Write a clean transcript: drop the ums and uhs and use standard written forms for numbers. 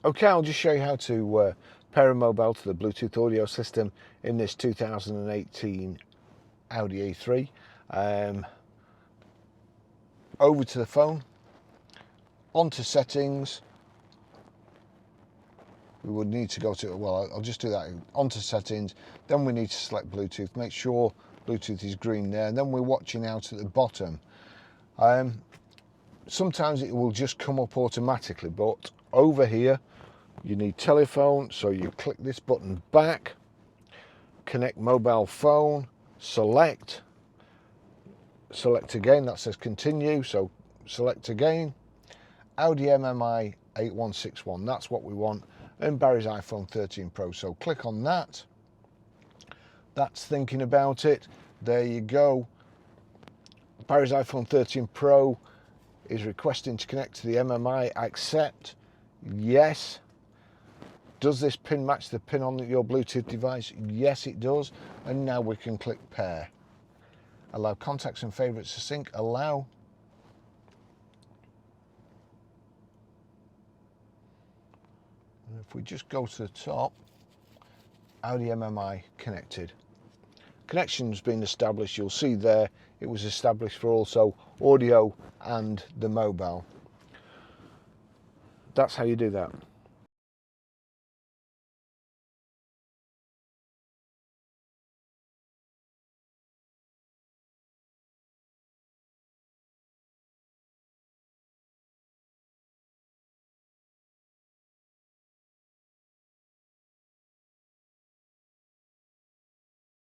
Okay, I'll just show you how to pair a mobile to the Bluetooth audio system in this 2018 Audi A3. Over to the phone, onto settings. We would need to go to, well, I'll just do that, onto settings. Then we need to select Bluetooth, make sure Bluetooth is green there. And then we're watching out at the bottom. Sometimes it will just come up automatically, but over here, you need telephone, so you click this button back, connect mobile phone, select again, that says continue, so select again, Audi MMI 8161, that's what we want, and Barry's iPhone 13 Pro, so click on that. That's thinking about it. There you go. Barry's iPhone 13 Pro is requesting to connect to the MMI, accept, yes. Does this pin match the pin on your Bluetooth device? Yes, it does. And now we can click pair. Allow contacts and favorites to sync, allow. And if we just go to the top, Audi MMI connected. Connection's been established. You'll see there it was established for also audio and the mobile. That's how you do that.